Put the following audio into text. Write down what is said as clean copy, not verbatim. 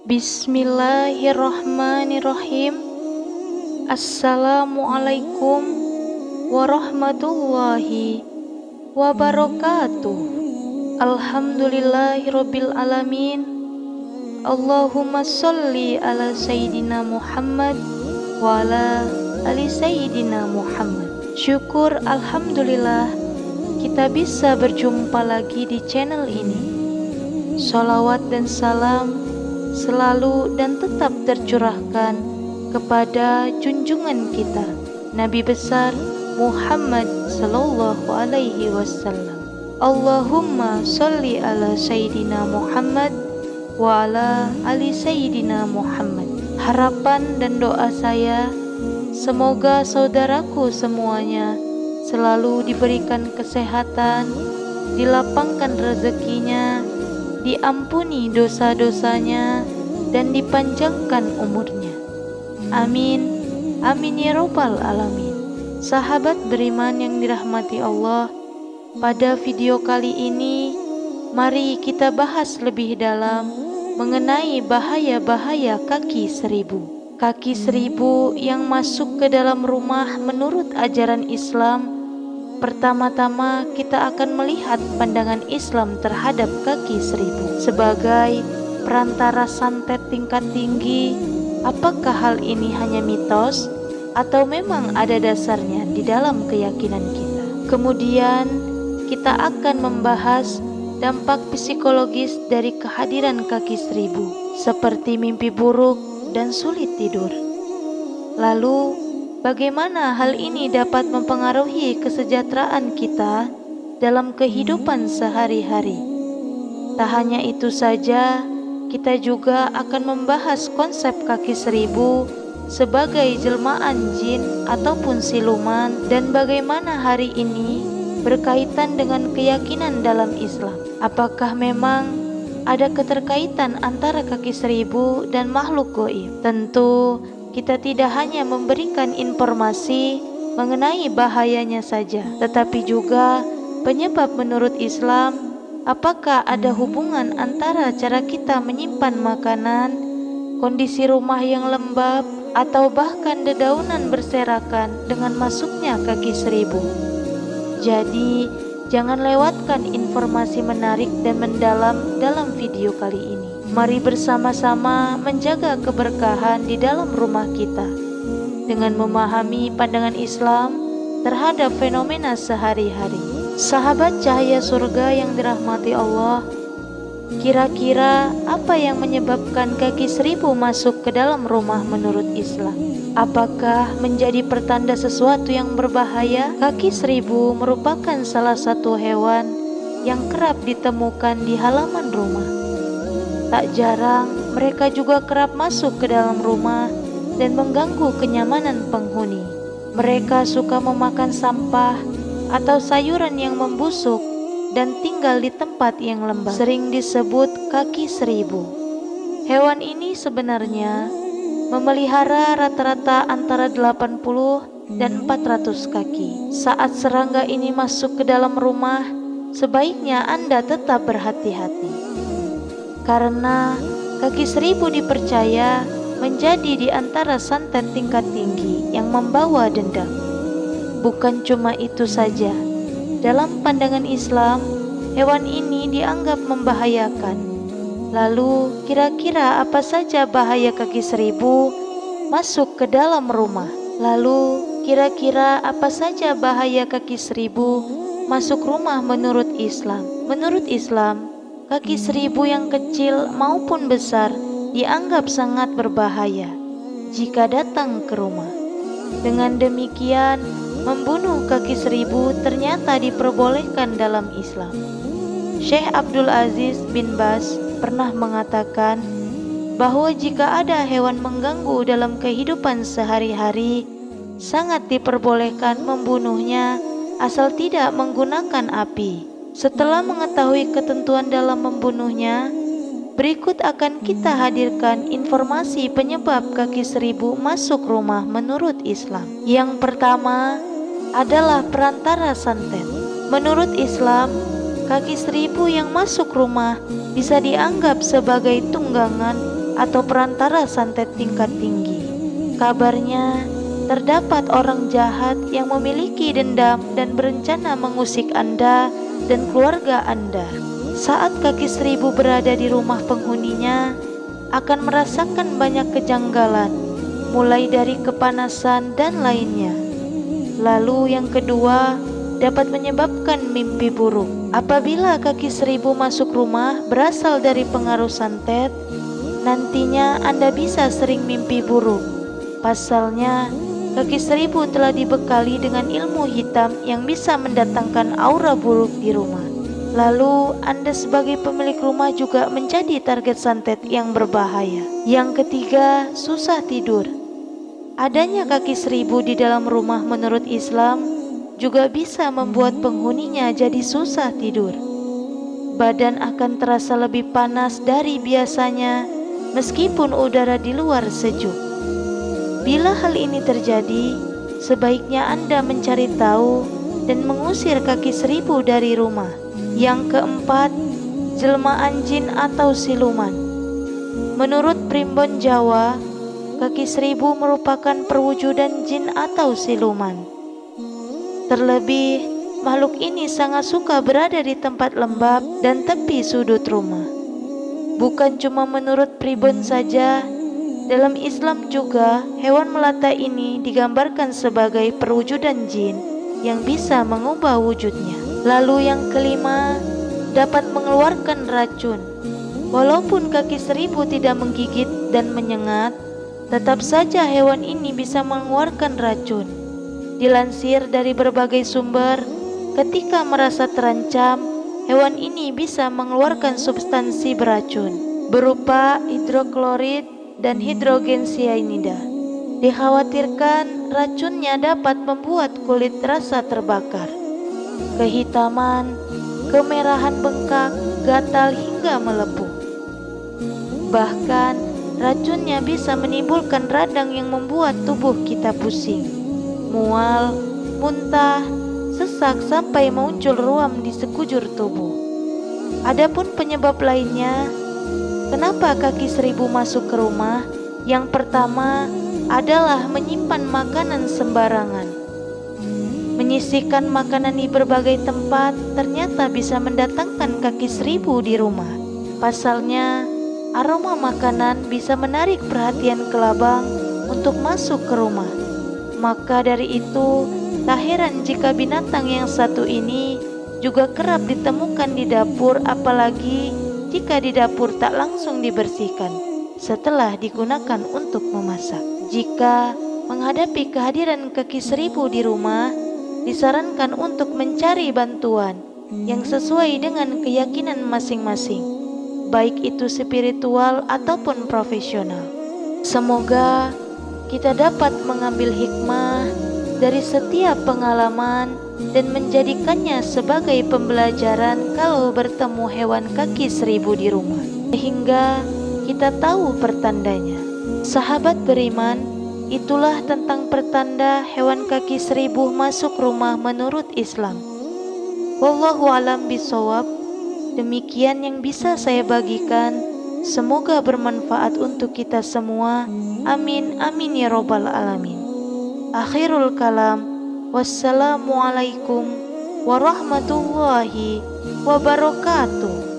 Bismillahirrahmanirrahim. Assalamualaikum warahmatullahi wabarakatuh. Alhamdulillahirabbil alamin. Allahumma sholli ala sayyidina Muhammad wa ala ali sayyidina Muhammad. Syukur alhamdulillah kita bisa berjumpa lagi di channel ini. Sholawat dan salam selalu dan tetap tercurahkan kepada junjungan kita Nabi besar Muhammad sallallahu alaihi wasallam. Allahumma sholli ala sayyidina Muhammad wa ala ali sayyidina Muhammad. Harapan dan doa saya, semoga saudaraku semuanya selalu diberikan kesehatan, dilapangkan rezekinya, diampuni dosa-dosanya, dan dipanjangkan umurnya. Amin, amin ya rabbal alamin. Sahabat beriman yang dirahmati Allah, pada video kali ini mari kita bahas lebih dalam mengenai bahaya-bahaya kaki seribu. Kaki seribu yang masuk ke dalam rumah menurut ajaran Islam. Pertama-tama kita akan melihat pandangan Islam terhadap kaki seribu sebagai perantara santet tingkat tinggi. Apakah hal ini hanya mitos atau memang ada dasarnya di dalam keyakinan kita? Kemudian kita akan membahas dampak psikologis dari kehadiran kaki seribu seperti mimpi buruk dan sulit tidur. Lalu bagaimana hal ini dapat mempengaruhi kesejahteraan kita dalam kehidupan sehari-hari? Tak hanya itu saja, kita juga akan membahas konsep kaki seribu sebagai jelmaan jin ataupun siluman, dan bagaimana hari ini berkaitan dengan keyakinan dalam Islam. Apakah memang ada keterkaitan antara kaki seribu dan makhluk gaib? Tentu kita tidak hanya memberikan informasi mengenai bahayanya saja, tetapi juga penyebab menurut Islam. Apakah ada hubungan antara cara kita menyimpan makanan, kondisi rumah yang lembab, atau bahkan dedaunan berserakan dengan masuknya kaki seribu? Jadi jangan lewatkan informasi menarik dan mendalam dalam video kali ini. Mari bersama-sama menjaga keberkahan di dalam rumah kita dengan memahami pandangan Islam terhadap fenomena sehari-hari. Sahabat cahaya surga yang dirahmati Allah, kira-kira apa yang menyebabkan kaki seribu masuk ke dalam rumah menurut Islam? Apakah menjadi pertanda sesuatu yang berbahaya? Kaki seribu merupakan salah satu hewan yang kerap ditemukan di halaman rumah. Tak jarang mereka juga kerap masuk ke dalam rumah dan mengganggu kenyamanan penghuni. Mereka suka memakan sampah atau sayuran yang membusuk dan tinggal di tempat yang lembab, sering disebut kaki seribu. Hewan ini sebenarnya memelihara rata-rata antara 80 dan 400 kaki. Saat serangga ini masuk ke dalam rumah, sebaiknya Anda tetap berhati-hati, karena kaki seribu dipercaya menjadi di antara santet tingkat tinggi yang membawa dendam. Bukan cuma itu saja, dalam pandangan Islam, hewan ini dianggap membahayakan. Lalu kira-kira apa saja bahaya kaki seribu masuk ke dalam rumah? Lalu kira-kira apa saja bahaya kaki seribu masuk rumah menurut Islam? Menurut Islam, kaki seribu yang kecil maupun besar dianggap sangat berbahaya jika datang ke rumah. Dengan demikian, membunuh kaki seribu ternyata diperbolehkan dalam Islam. Syekh Abdul Aziz bin Baz pernah mengatakan bahwa jika ada hewan mengganggu dalam kehidupan sehari-hari, sangat diperbolehkan membunuhnya asal tidak menggunakan api. Setelah mengetahui ketentuan dalam membunuhnya, berikut akan kita hadirkan informasi penyebab kaki seribu masuk rumah menurut Islam. Yang pertama adalah perantara santet. Menurut Islam, kaki seribu yang masuk rumah bisa dianggap sebagai tunggangan atau perantara santet tingkat tinggi. Kabarnya, terdapat orang jahat yang memiliki dendam dan berencana mengusik Anda dan keluarga Anda. Saat kaki seribu berada di rumah penghuninya, akan merasakan banyak kejanggalan, mulai dari kepanasan dan lainnya. Lalu yang kedua, dapat menyebabkan mimpi buruk. Apabila kaki seribu masuk rumah berasal dari pengaruh santet, nantinya Anda bisa sering mimpi buruk. Pasalnya, kaki seribu telah dibekali dengan ilmu hitam yang bisa mendatangkan aura buruk di rumah. Lalu, Anda sebagai pemilik rumah juga menjadi target santet yang berbahaya. Yang ketiga, susah tidur. Adanya kaki seribu di dalam rumah menurut Islam juga bisa membuat penghuninya jadi susah tidur. Badan akan terasa lebih panas dari biasanya meskipun udara di luar sejuk. Bila hal ini terjadi, sebaiknya Anda mencari tahu dan mengusir kaki seribu dari rumah. Yang keempat, jelmaan jin atau siluman. Menurut primbon Jawa, kaki seribu merupakan perwujudan jin atau siluman. Terlebih, makhluk ini sangat suka berada di tempat lembab dan tepi sudut rumah. Bukan cuma menurut primbon saja, dalam Islam juga hewan melata ini digambarkan sebagai perwujudan jin yang bisa mengubah wujudnya. Lalu yang kelima, dapat mengeluarkan racun. Walaupun kaki seribu tidak menggigit dan menyengat, tetap saja hewan ini bisa mengeluarkan racun. Dilansir dari berbagai sumber, ketika merasa terancam, hewan ini bisa mengeluarkan substansi beracun berupa hidroklorid dan hidrogen cyanida. Dikhawatirkan racunnya dapat membuat kulit terasa terbakar, kehitaman, kemerahan bengkak, gatal hingga melepuh. Bahkan racunnya bisa menimbulkan radang yang membuat tubuh kita pusing, mual, muntah, sesak sampai muncul ruam di sekujur tubuh. Adapun penyebab lainnya, kenapa kaki seribu masuk ke rumah? Yang pertama adalah menyimpan makanan sembarangan. Menyisihkan makanan di berbagai tempat ternyata bisa mendatangkan kaki seribu di rumah. Pasalnya, aroma makanan bisa menarik perhatian kelabang untuk masuk ke rumah. Maka dari itu, tak heran jika binatang yang satu ini juga kerap ditemukan di dapur, apalagi jika di dapur tak langsung dibersihkan setelah digunakan untuk memasak. Jika menghadapi kehadiran kaki seribu di rumah, disarankan untuk mencari bantuan yang sesuai dengan keyakinan masing-masing, baik itu spiritual ataupun profesional. Semoga kita dapat mengambil hikmah dari setiap pengalaman dan menjadikannya sebagai pembelajaran kalau bertemu hewan kaki seribu di rumah, sehingga kita tahu pertandanya. Sahabat beriman, itulah tentang pertanda hewan kaki seribu masuk rumah menurut Islam. Wallahu alam bisawab. Demikian yang bisa saya bagikan. Semoga bermanfaat untuk kita semua. Amin amin ya robbal alamin. Akhirul kalam. Wassalamualaikum warahmatullahi wabarakatuh.